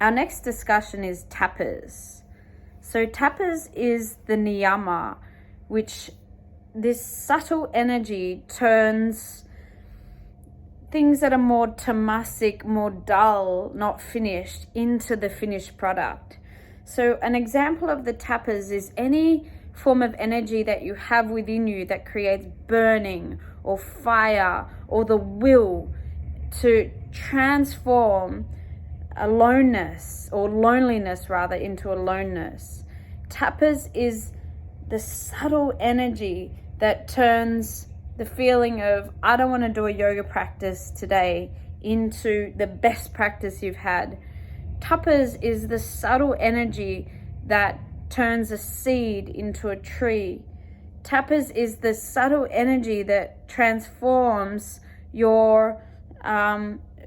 Our next discussion is tapas. So tapas is the niyama, which this subtle energy turns things that are more tamasic, more dull, not finished, into the finished product. So an example of the tapas is any form of energy that you have within you that creates burning or fire or the will to transform aloneness or loneliness rather into aloneness. Tapas is the subtle energy that turns the feeling of, I don't want to do a yoga practice today, into the best practice you've had. Tapas is the subtle energy that turns a seed into a tree. Tapas is the subtle energy that transforms your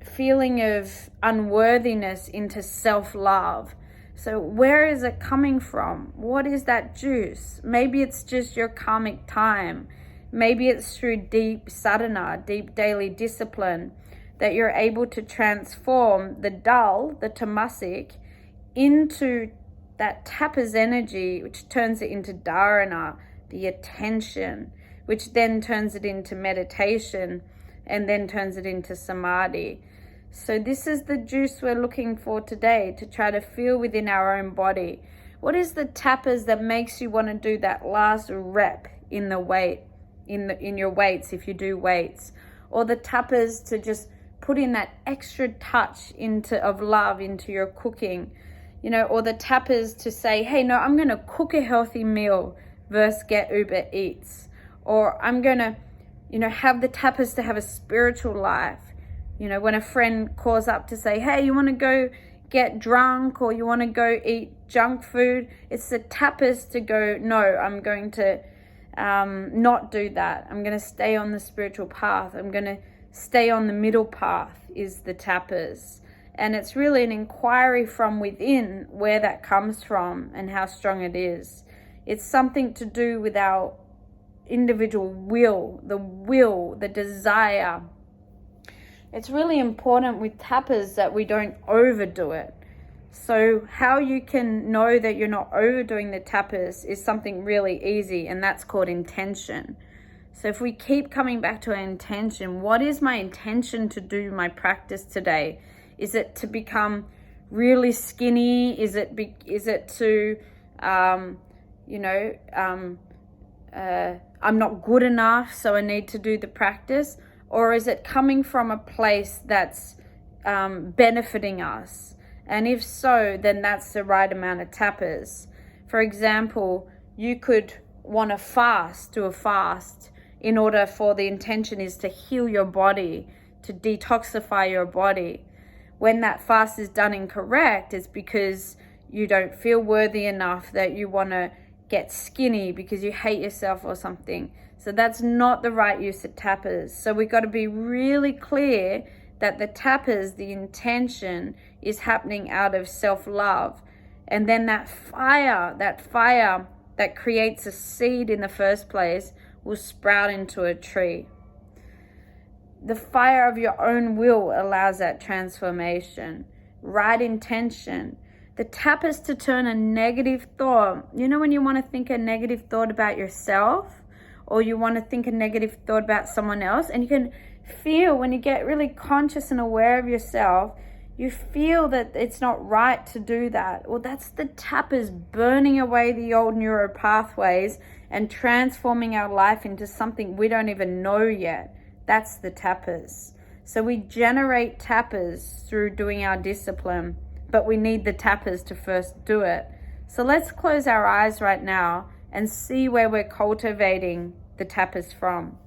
feeling of unworthiness into self-love. So where is it coming from? What is that juice? Maybe it's just your karmic time. Maybe it's through deep sadhana, deep daily discipline, that you're able to transform the dull, the tamasic, into that tapas energy, which turns it into dharana, the attention, which then turns it into meditation, and then turns it into samadhi. So this is the juice we're looking for today, to try to feel within our own body. What is the tapas that makes you want to do that last rep in the weight, in your weights, if you do weights, or the tapas to just put in that extra touch of love into your cooking, or the tapas to say, hey, no, I'm going to cook a healthy meal versus get Uber Eats, or I'm going to have the tapas to have a spiritual life. When a friend calls up to say, hey, you want to go get drunk, or you want to go eat junk food, it's the tapas to go, no, I'm going to not do that. I'm going to stay on the spiritual path. I'm going to stay on the middle path, is the tapas. And it's really an inquiry from within where that comes from and how strong it is. It's something to do with our individual will, the desire. It's really important with tapas that we don't overdo it. So how you can know that you're not overdoing the tapas is something really easy, and that's called intention. So if we keep coming back to our intention, what is my intention to do my practice today? Is it to become really skinny? Is it to, I'm not good enough, so I need to do the practice? Or is it coming from a place that's benefiting us? And if so, then that's the right amount of tapas. For example, you could want to do a fast in order for the intention is to heal your body, to detoxify your body. When that fast is done incorrect, it's because you don't feel worthy enough, that you want to get skinny because you hate yourself or something. So that's not the right use of tapas. So we've got to be really clear that the tapas, the intention, is happening out of self-love. And then that fire that creates a seed in the first place will sprout into a tree. The fire of your own will allows that transformation. Right intention. The tapas to turn a negative thought. When you want to think a negative thought about yourself, or you want to think a negative thought about someone else, and you can feel when you get really conscious and aware of yourself, you feel that it's not right to do that. Well, that's the tapas burning away the old neuro pathways and transforming our life into something we don't even know yet. That's the tapas. So we generate tapas through doing our discipline, but we need the tapas to first do it. So let's close our eyes right now and see where we're cultivating the tapas from.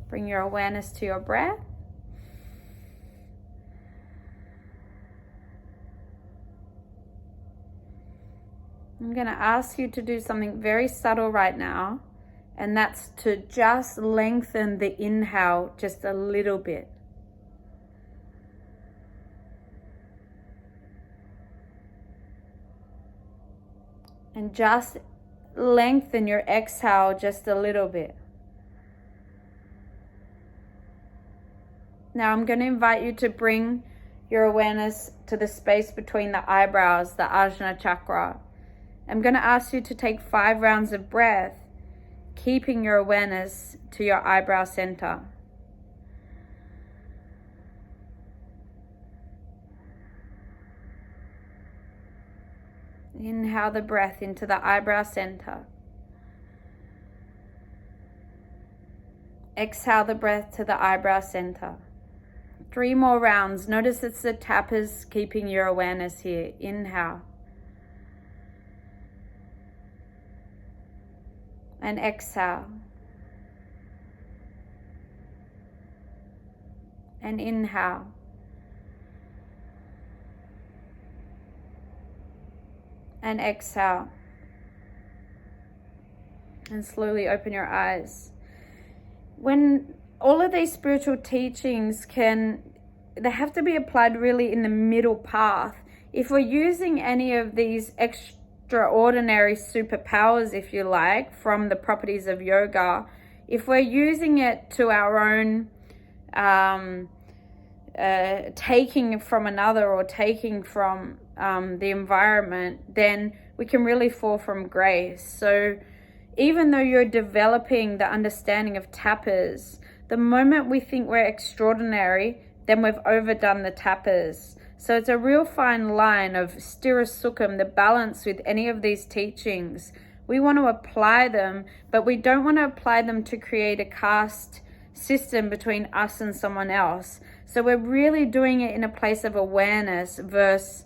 Bring your awareness to your breath. I'm going to ask you to do something very subtle right now, and that's to just lengthen the inhale just a little bit. And just lengthen your exhale just a little bit. Now I'm going to invite you to bring your awareness to the space between the eyebrows, the Ajna chakra. I'm going to ask you to take 5 rounds of breath, keeping your awareness to your eyebrow center. Inhale the breath into the eyebrow center. Exhale the breath to the eyebrow center. 3 more rounds. Notice it's the tapas keeping your awareness here. Inhale. And exhale. And inhale. And exhale. And slowly open your eyes. When all of these spiritual teachings they have to be applied really in the middle path. If we're using any of these extraordinary superpowers, if you like, from the properties of yoga, if we're using it to our own taking from another or taking from the environment, then we can really fall from grace. So even though you're developing the understanding of tapas, the moment we think we're extraordinary, then we've overdone the tapas. So it's a real fine line of stira sukham, the balance with any of these teachings. We want to apply them, but we don't want to apply them to create a caste system between us and someone else. So we're really doing it in a place of awareness versus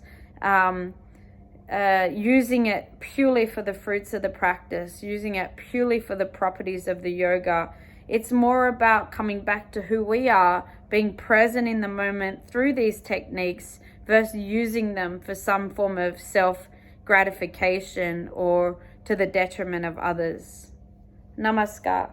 using it purely for the fruits of the practice, using it purely for the properties of the yoga. It's more about coming back to who we are, being present in the moment through these techniques versus using them for some form of self-gratification or to the detriment of others. Namaskar.